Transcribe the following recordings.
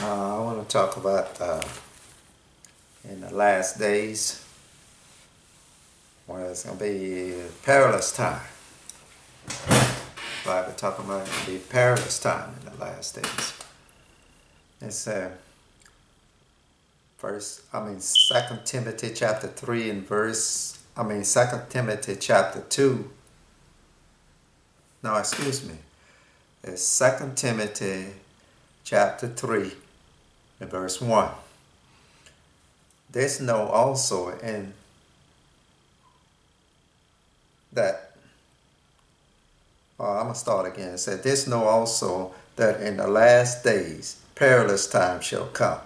I want to talk about in the last days when it's going to be a perilous time. The Bible talking about it's going to be a perilous time in the last days. It's Second Timothy chapter 3 and Second Timothy chapter 2. No, excuse me. It's Second Timothy chapter 3 and verse 1. This know also in that, I'm going to start again. It said, this know also that in the last days perilous times shall come.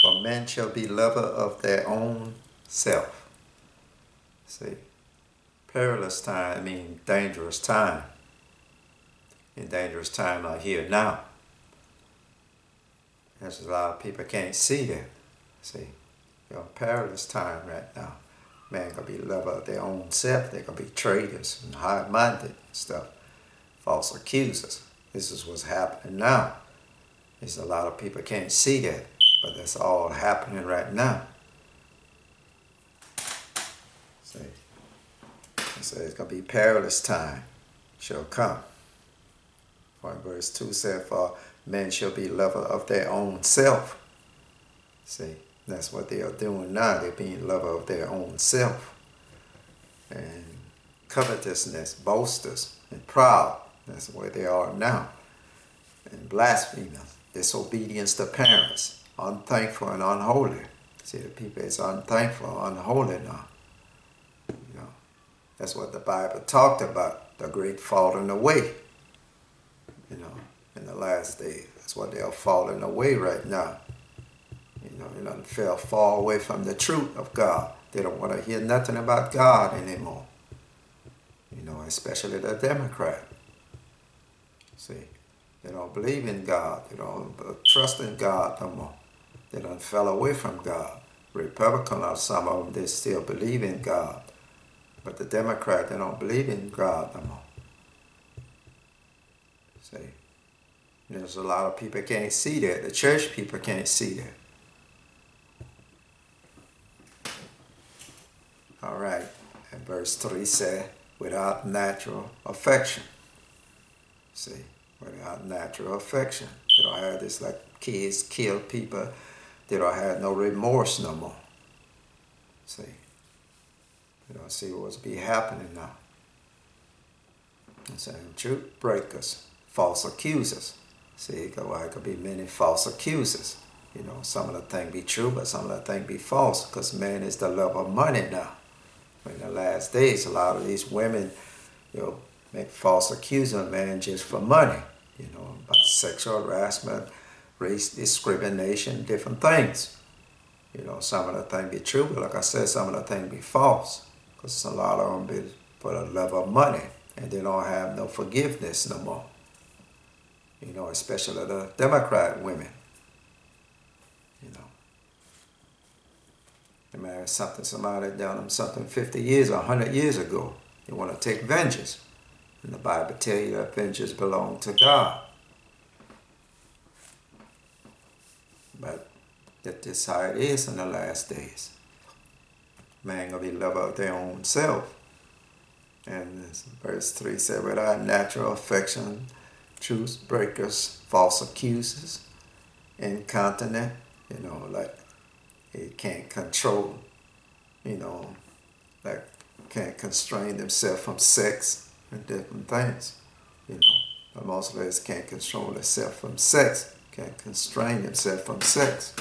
For men shall be lover of their own self. See, perilous time, I mean dangerous time. And dangerous time are here now. There's a lot of people can't see that. See, you're in perilous time right now. Man gonna be lover of their own self. They're gonna be traitors and high-minded and stuff. False accusers. This is what's happening now. There's a lot of people can't see that, but that's all happening right now. See, it says it's gonna be perilous time shall come. For in verse 2 said, for men shall be lover of their own self. See, that's what they are doing now. They're being lover of their own self. And covetousness, boasters, and proud. That's where they are now. And blasphemers, disobedience to parents, unthankful and unholy. See, the people is unthankful, unholy now. You know, that's what the Bible talked about, the great falling away. You know, in the last days. That's what they are falling away right now. You know, they don't feel far away from the truth of God. They don't want to hear nothing about God anymore. You know, especially the Democrat. See, they don't believe in God. They don't trust in God no more. They don't fell away from God. Republican or some of them, they still believe in God. But the Democrat, they don't believe in God no more. See, there's a lot of people can't see that. The church people can't see that. All right, and verse 3 said, without natural affection. See, without natural affection. They don't have this like kids kill people. They don't have no remorse no more. See, you don't see what's be happening now. It's saying truth breakers. False accusers. See, it could be many false accusers. You know, some of the things be true, but some of the things be false, because man is the love of money now. In the last days, a lot of these women, you know, make false accusation of man just for money. You know, about sexual harassment, race discrimination, different things. You know, some of the things be true, but like I said, some of the things be false, because a lot of them be for the love of money, and they don't have no forgiveness no more. You know, especially the Democrat women. You know, they married somebody done them something 50 years or 100 years ago. They want to take vengeance. And the Bible tells you that vengeance belongs to God. But that's just how it is in the last days. Man gonna be lover of their own self. And verse 3 said, without natural affection, truth breakers, false accusers, incontinent, you know, like they can't control, you know, like can't constrain themselves from sex and different things, you know. But most of us can't control themselves from sex, can't constrain themselves from sex.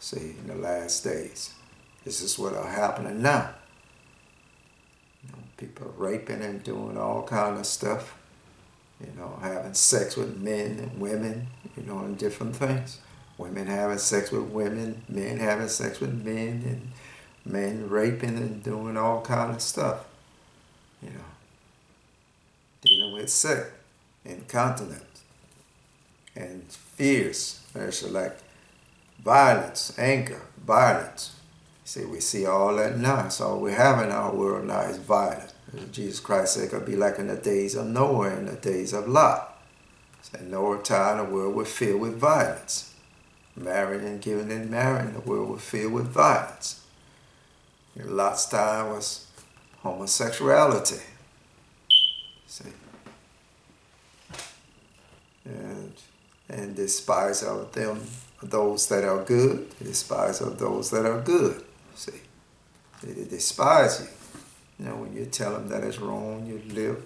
See, in the last days, this is what are happening now. You know, people raping and doing all kind of stuff. You know, having sex with men and women, you know, and different things. Women having sex with women, men having sex with men, and men raping and doing all kind of stuff. You know, dealing with sex, incontinence, and fears. There's like violence, anger, violence. See, we see all that now. That's all we have in our world now is violence. Jesus Christ said it could be like in the days of Noah and the days of Lot. In no time, the world was filled with violence. Marrying and giving and marrying, the world was filled with violence. And Lot's time was homosexuality. See? And despise of them, those that are good, despise of those that are good. See? They despise you. You know, when you tell them that it's wrong, you live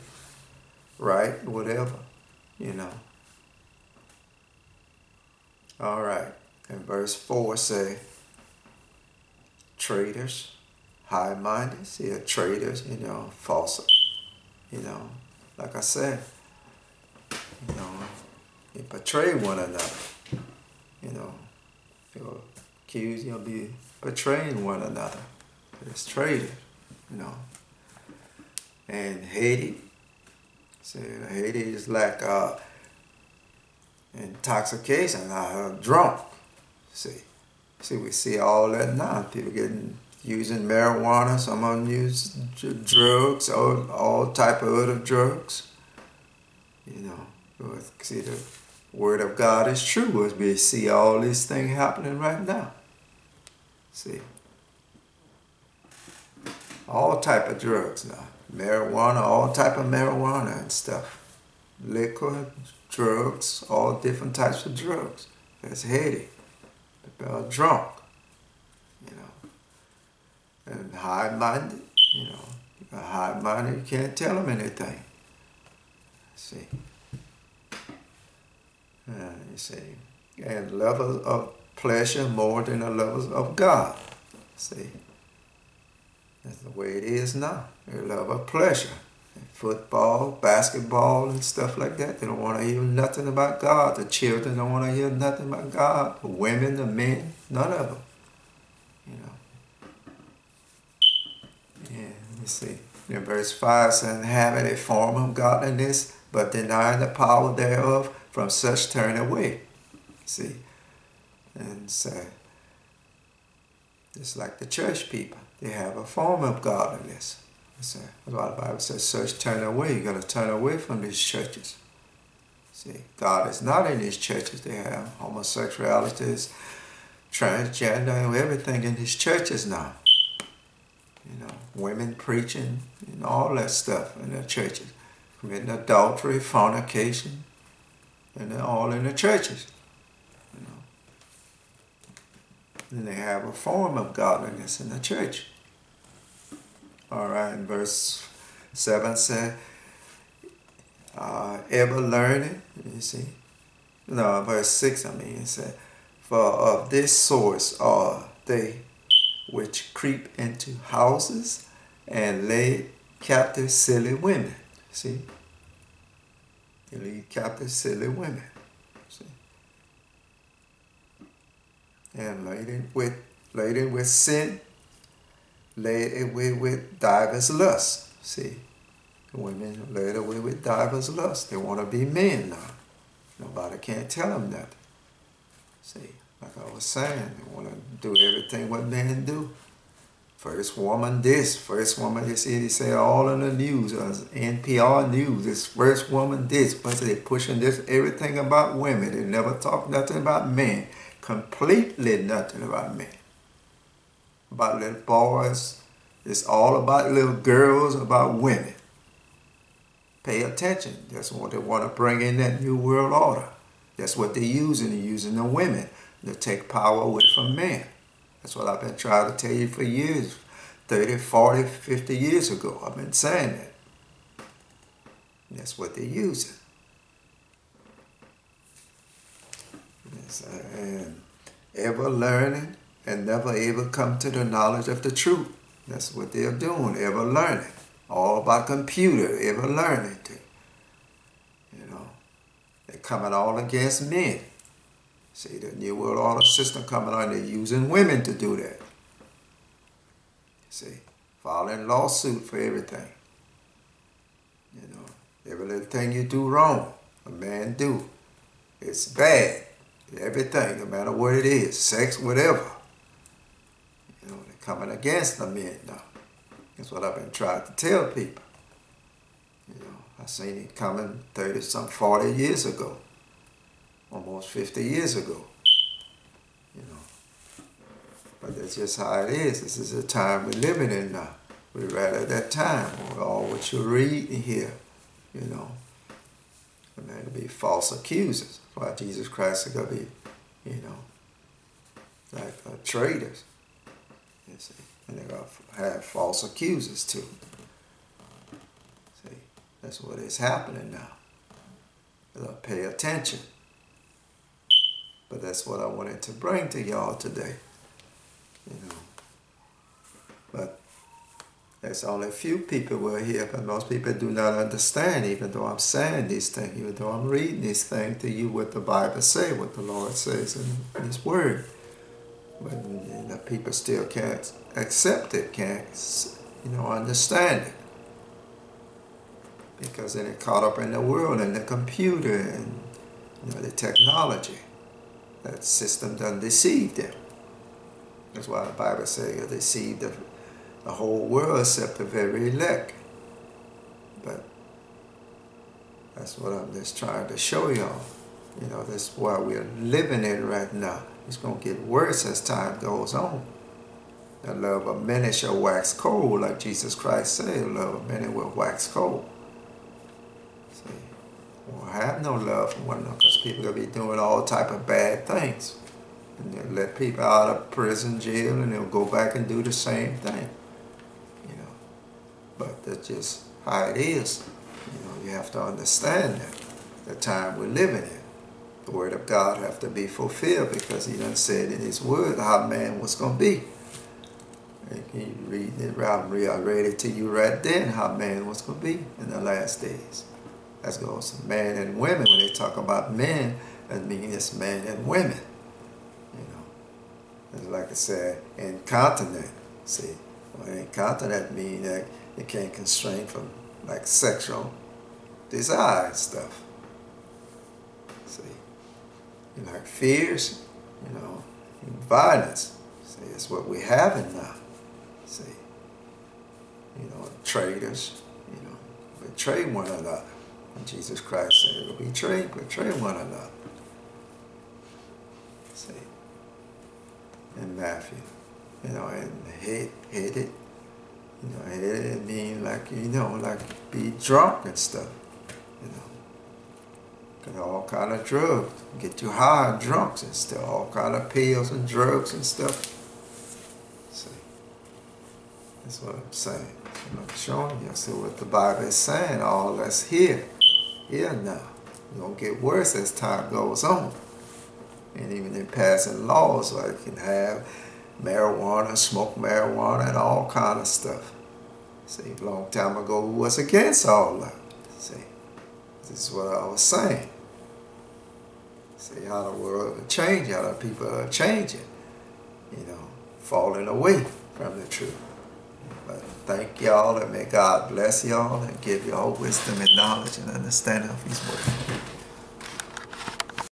right, whatever, you know. All right. And verse 4 say, traitors, high-minded, see, traitors, you know, false, you know, like I said, you know, they betray one another, you know. If you're accused, you'll be betraying one another. It's traitors, you know. And Haiti, see, Haiti is like intoxication, drunk. See, we see all that now. People using marijuana. Some of them use drugs, all type of other drugs. You know, see, the word of God is true as we see all these things happening right now. See, all type of drugs now, marijuana, all type of marijuana and stuff, liquor, drugs, all different types of drugs. That's Haiti. People are drunk, you know, and high-minded, you know. High-minded, you can't tell them anything. See, you see, and levels of pleasure more than the levels of God. See, that's the way it is now. They love of pleasure. Football, basketball, and stuff like that. They don't want to hear nothing about God. The children don't want to hear nothing about God. The women, the men, none of them. You know. Yeah, let me see. In verse 5 says, having a form of godliness, but denying the power thereof, from such turn away. See? And say, just like the church people, they have a form of godliness. That's why the Bible says, such turn away. You got to turn away from these churches. See, God is not in these churches. They have homosexualities, transgender, everything in these churches now. You know, women preaching and all that stuff in the churches. Committing adultery, fornication, and they're all in the churches. You know. And they have a form of godliness in the church. All right, and verse 7 said, ever learning, you see. No, verse 6, it said, for of this source are they which creep into houses and lay captive silly women. See? They lead captive silly women. See? And laden with sin, laid away with divers lusts. See, the women are laid away with divers lusts. They want to be men now. Nobody can't tell them nothing. See, like I was saying, they want to do everything what men do. First woman this, first woman this. They say all in the news, NPR news, this first woman this. But they're pushing this everything about women. They never talk nothing about men. Completely nothing about men. About little boys. It's all about little girls, about women. Pay attention. That's what they want to bring in that new world order. That's what they're using. They're using the women to take power away from men. That's what I've been trying to tell you for years. 30, 40, 50 years ago. I've been saying that. That's what they're using. And ever learning and never able come to the knowledge of the truth. That's what they're doing, ever learning. All about computer, ever learning. You know, they're coming all against men. See, the New World Order system coming on, they're using women to do that. See, filing lawsuit for everything. You know, every little thing you do wrong, a man do. It's bad. Everything, no matter what it is, sex, whatever. You know, they're coming against the men now. That's what I've been trying to tell people. You know, I seen it coming 30-some, 40 years ago. almost 50 years ago. You know, but that's just how it is. This is the time we're living in now. We're right at that time. All what you read here, you know. And there will be false accusers. That's why Jesus Christ is going to be, you know, like traitors. You see. And they're going to have false accusers too. See, that's what is happening now. Pay attention. But that's what I wanted to bring to y'all today. You know. But there's only a few people who are here, but most people do not understand, even though I'm saying these things, even though I'm reading these things to you, what the Bible says, what the Lord says in His Word. But the people still can't accept it, can't, understand it. Because they're caught up in the world and the computer and the technology. That system done deceived them. That's why the Bible says it deceived the whole world except the very elect. But that's what I'm just trying to show y'all. That's why we're living in right now. It's going to get worse as time goes on. The love of many shall wax cold, like Jesus Christ said, the love of many will wax cold. See, we'll have no love for one another because people will be doing all type of bad things. And they'll let people out of prison, jail, and they'll go back and do the same thing. But that's just how it is. You have to understand that the time we're living in. The Word of God have to be fulfilled because He done said in His Word how man was going to be. And you read it, I read it to you right then how man was going to be in the last days. That goes to man and women. When they talk about men, that means it's men and women. It's like I said, incontinent. See, well, incontinent means that you can't constrain from like sexual desire and stuff. See, like fears, violence. See, it's what we're having now. See, traitors, betray one another. And Jesus Christ said, betray one another. See, in Matthew, and headed. It means like, like be drunk and stuff, Got all kind of drugs, get you high and drunks and stuff, all kind of pills and drugs and stuff. See, that's what I'm saying. That's what I'm showing you. I see what the Bible is saying, all that's here now. It's going to get worse as time goes on. And even in passing laws, like you can have marijuana, smoke marijuana, and all kind of stuff. See, a long time ago, we was against all that. See, this is what I was saying. See how the world is changing, how the people are changing, falling away from the truth. But thank y'all, and may God bless y'all and give y'all wisdom and knowledge and understanding of His Word.